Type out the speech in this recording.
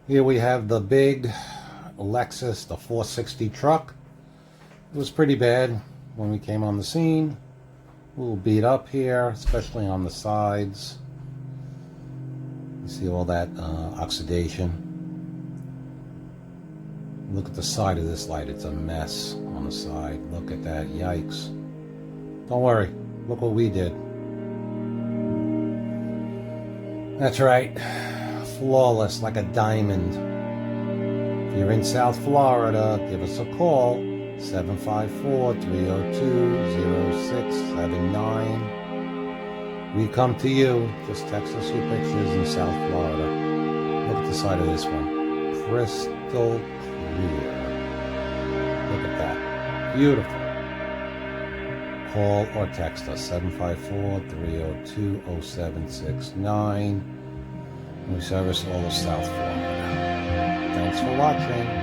Here we have the big Lexus, the 460 truck. It was pretty bad when we came on the scene. A little beat up here, especially on the sides. You see all that oxidation. Look at the side of this light. It's a mess on the side. Look at that. Yikes. Don't worry. Look what we did. That's right. Flawless, like a diamond. If you're in South Florida, give us a call. 754-302-0679. We come to you. Just text us your pictures in South Florida. Look at the side of this one. Crystal clear. Look at that. Beautiful. Call or text us 754-302-0769. We service all of South Florida. Thanks for watching.